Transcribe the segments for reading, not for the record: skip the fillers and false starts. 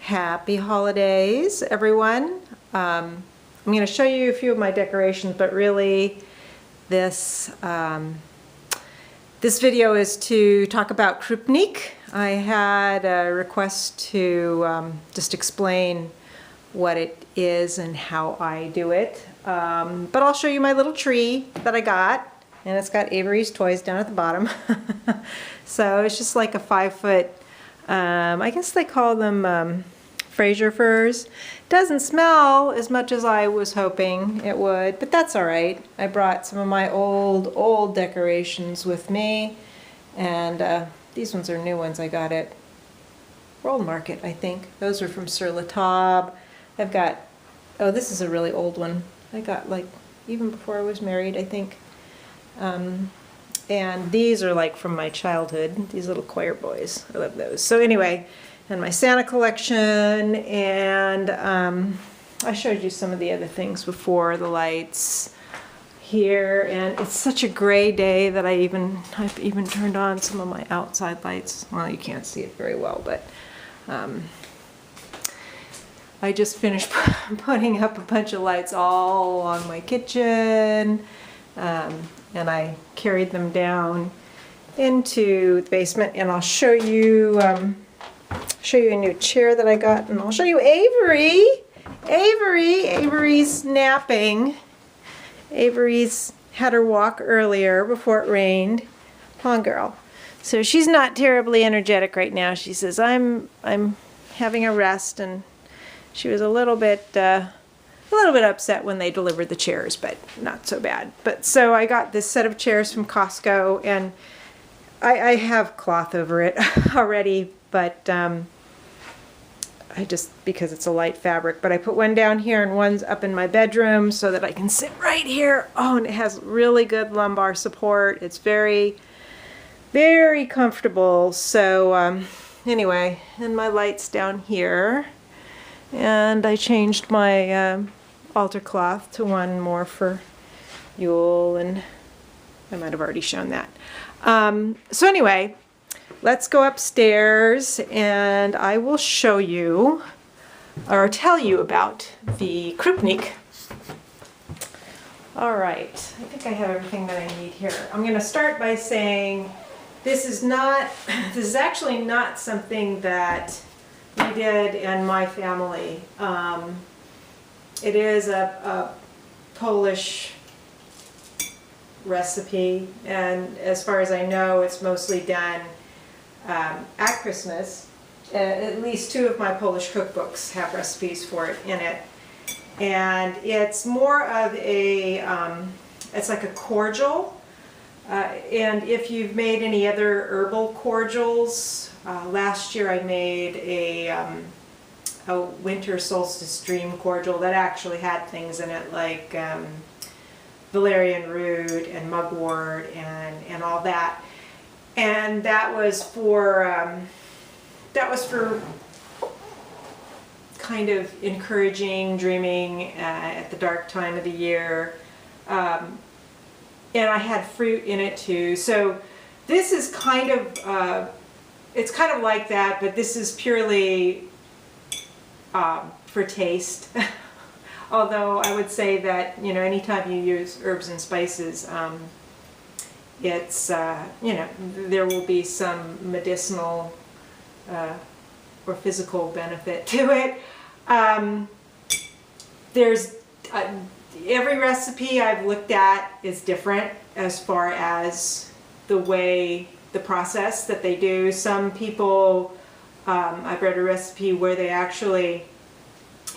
Happy holidays, everyone. I'm going to show you a few of my decorations, but really this this video is to talk about krupnik. I had a request to just explain what it is and how I do it. But I'll show you my little tree that I got, and it's got Avery's toys down at the bottom. So it's just like a 5-foot, I guess they call them Fraser firs. Doesn't smell as much as I was hoping it would, but that's all right. I brought some of my old decorations with me, and these ones are new ones I got at World Market, I think. Those are from Sur La Table. I've got, oh, this is a really old one. I got like even before I was married, I think. And these are like from my childhood, these little choir boys. I love those. So anyway, and my Santa collection, and I showed you some of the other things before, the lights here, and it's such a gray day that I've even turned on some of my outside lights. Well, you can't see it very well, but I just finished putting up a bunch of lights all along my kitchen, and I carried them down into the basement, and I'll show you a new chair that I got, and I'll show you Avery. Avery's napping. Avery's had her walk earlier before it rained. Come on, girl. So she's not terribly energetic right now. She says, I'm having a rest, and she was a little bit upset when they delivered the chairs, but not so bad. But so I got this set of chairs from Costco, and I have cloth over it already, but I just, because it's a light fabric, but I put one down here and one's up in my bedroom so that I can sit right here. Oh, and it has really good lumbar support. It's very, very comfortable. So anyway, and my light's down here. And I changed my altar cloth to one more for Yule, and I might have already shown that. So anyway, let's go upstairs and I will show you or tell you about the krupnik. All right, I think I have everything that I need here. I'm going to start by saying this is actually not something that we did in my family. It is a Polish recipe, and as far as I know, it's mostly done at Christmas. At least 2 of my Polish cookbooks have recipes for it in it, and it's more of a it's like a cordial. And if you've made any other herbal cordials, last year I made a winter solstice dream cordial that actually had things in it like valerian root and mugwort and all that, and that was for kind of encouraging dreaming at the dark time of the year. And I had fruit in it too. So this is kind of, it's kind of like that, but this is purely for taste. Although I would say that, you know, anytime you use herbs and spices, it's, you know, there will be some medicinal or physical benefit to it. There's every recipe I've looked at is different as far as the process that they do. Some people, I've read a recipe where they actually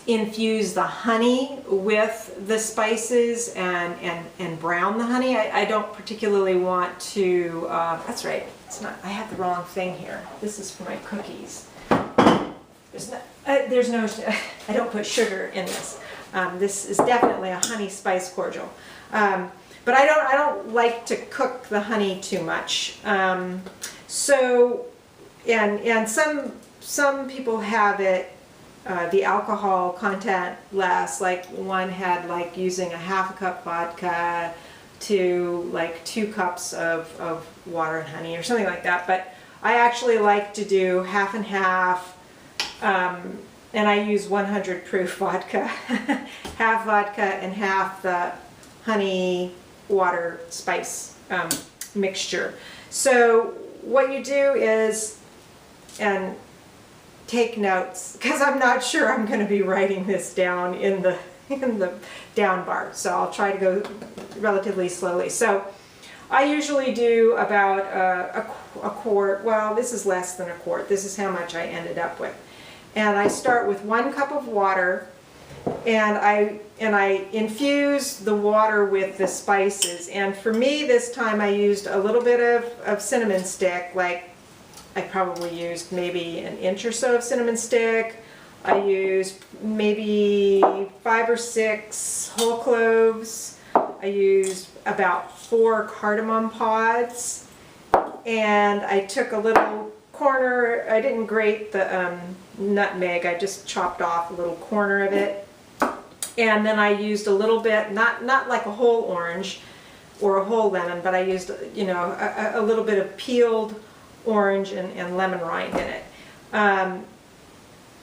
infuse the honey with the spices and brown the honey. I don't particularly want to, that's right, it's not, I have the wrong thing here. This is for my cookies. There's no, I don't put sugar in this. This is definitely a honey spice cordial. But I don't like to cook the honey too much. So, and some people have it, the alcohol content less, like one had like using a ½ cup vodka to like 2 cups of water and honey or something like that. But I actually like to do half and half. and I use 100 proof vodka, half vodka and half the honey water spice mixture. So what you do is, and take notes, because I'm not sure I'm going to be writing this down in the down bar, so I'll try to go relatively slowly. So I usually do about a quart. Well, this is less than a quart. This is how much I ended up with. And I start with 1 cup of water, and I infuse the water with the spices. And for me this time I used a little bit of cinnamon stick. Like, I probably used maybe an inch or so of cinnamon stick. I used maybe 5 or 6 whole cloves. I used about 4 cardamom pods, and I took a little corner. I didn't grate the nutmeg, I just chopped off a little corner of it. And then I used a little bit, not like a whole orange or a whole lemon, but I used, you know, a little bit of peeled orange and lemon rind in it.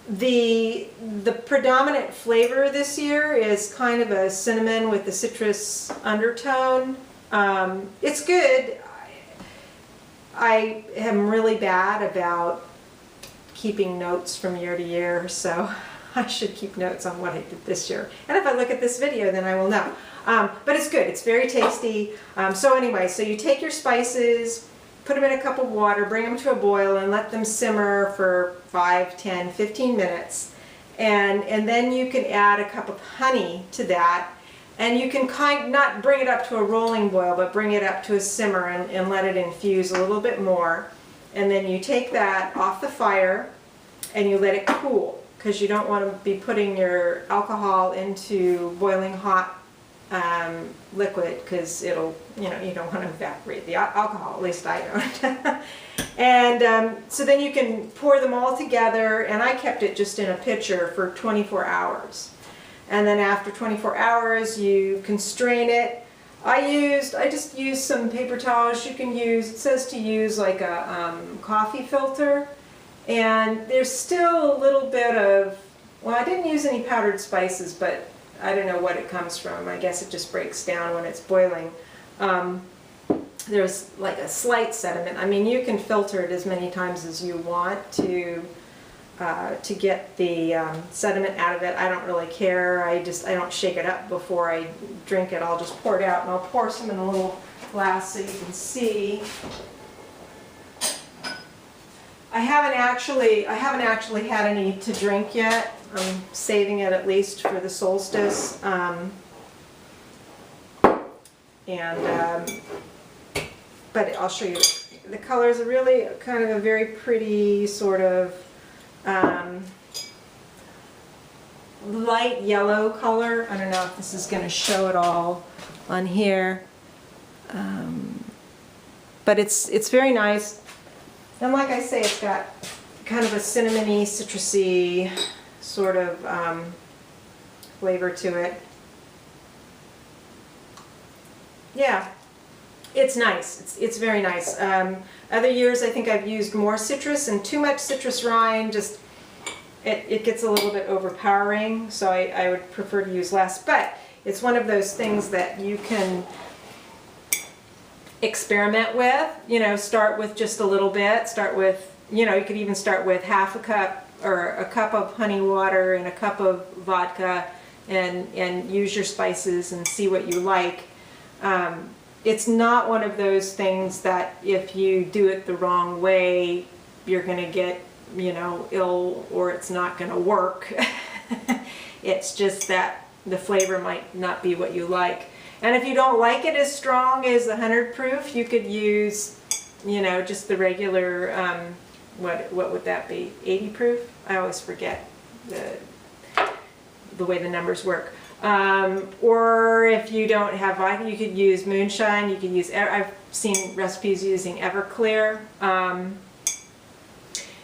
The predominant flavor this year is kind of a cinnamon with a citrus undertone. It's good. I am really bad about keeping notes from year to year, so I should keep notes on what I did this year. And if I look at this video, then I will know. But it's good. It's very tasty. So anyway, so you take your spices, put them in a cup of water, bring them to a boil, and let them simmer for 5, 10, 15 minutes. And then you can add a cup of honey to that. And you can not bring it up to a rolling boil, but bring it up to a simmer and let it infuse a little bit more. And then you take that off the fire and you let it cool, because you don't want to be putting your alcohol into boiling hot liquid, because it'll, you know, you don't want to evaporate the alcohol, at least I don't. And so then you can pour them all together, and I kept it just in a pitcher for 24 hours. And then after 24 hours you can strain it. I just used some paper towels. You can use, it says to use like a coffee filter, and there's still a little bit of, well, I didn't use any powdered spices, but I don't know what it comes from. I guess it just breaks down when it's boiling. There's like a slight sediment. I mean, you can filter it as many times as you want to get the sediment out of it. I don't really care. I don't shake it up before I drink it. I'll just pour it out, and I'll pour some in a little glass so you can see. I haven't actually had any to drink yet. I'm saving it at least for the solstice. But I'll show you. The colors are really kind of a very pretty sort of light yellow color. I don't know if this is going to show it all on here, but it's very nice. And like I say, it's got kind of a cinnamony, citrusy sort of flavor to it. Yeah, it's nice. It's very nice. Other years I think I've used more citrus, and too much citrus rind just it gets a little bit overpowering, so I would prefer to use less. But it's one of those things that you can experiment with. You know, start with just a little bit. Start with, you know, you could even start with half a cup or a cup of honey water and a cup of vodka, and use your spices and see what you like. It's not one of those things that if you do it the wrong way, you're going to get, you know, ill, or it's not going to work. It's just that the flavor might not be what you like. And if you don't like it as strong as the 100 proof, you could use, you know, just the regular, what would that be, 80 proof? I always forget the way the numbers work. Or if you don't have vodka, you could use moonshine. You could use, I've seen recipes using Everclear.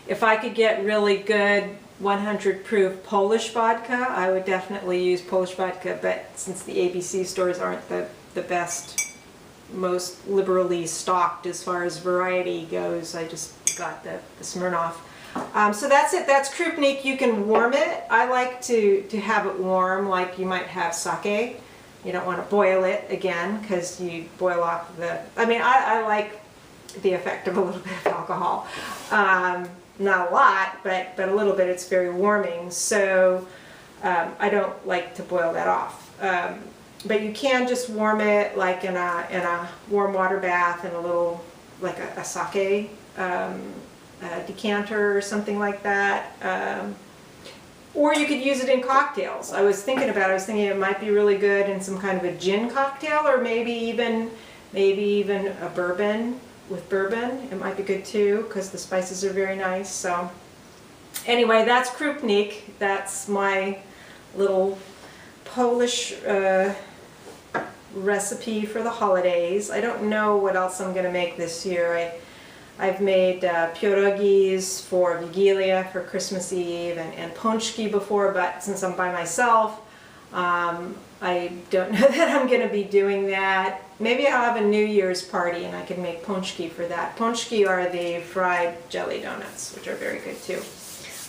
If I could get really good 100 proof Polish vodka, I would definitely use Polish vodka, but since the ABC stores aren't the best, most liberally stocked as far as variety goes, I just got the Smirnoff. So that's it. That's krupnik. You can warm it. I like to have it warm, like you might have sake. You don't want to boil it again because you boil off the. I mean, I like the effect of a little bit of alcohol. Not a lot, but a little bit. It's very warming. So I don't like to boil that off. But you can just warm it like in a warm water bath in a little, like a sake decanter or something like that. Or you could use it in cocktails. I was thinking it might be really good in some kind of a gin cocktail, or maybe even a bourbon. With bourbon, it might be good too, because the spices are very nice. So anyway, that's krupnik. That's my little Polish recipe for the holidays. I don't know what else I'm going to make this year. I've made pierogis for Vigilia, for Christmas Eve, and pączki before, but since I'm by myself, I don't know that I'm going to be doing that. Maybe I'll have a New Year's party and I can make pączki for that. Pączki are the fried jelly donuts, which are very good too.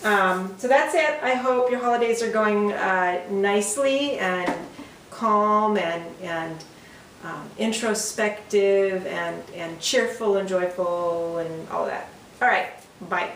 So that's it. I hope your holidays are going nicely and calm and introspective and cheerful and joyful and all that. All right, bye.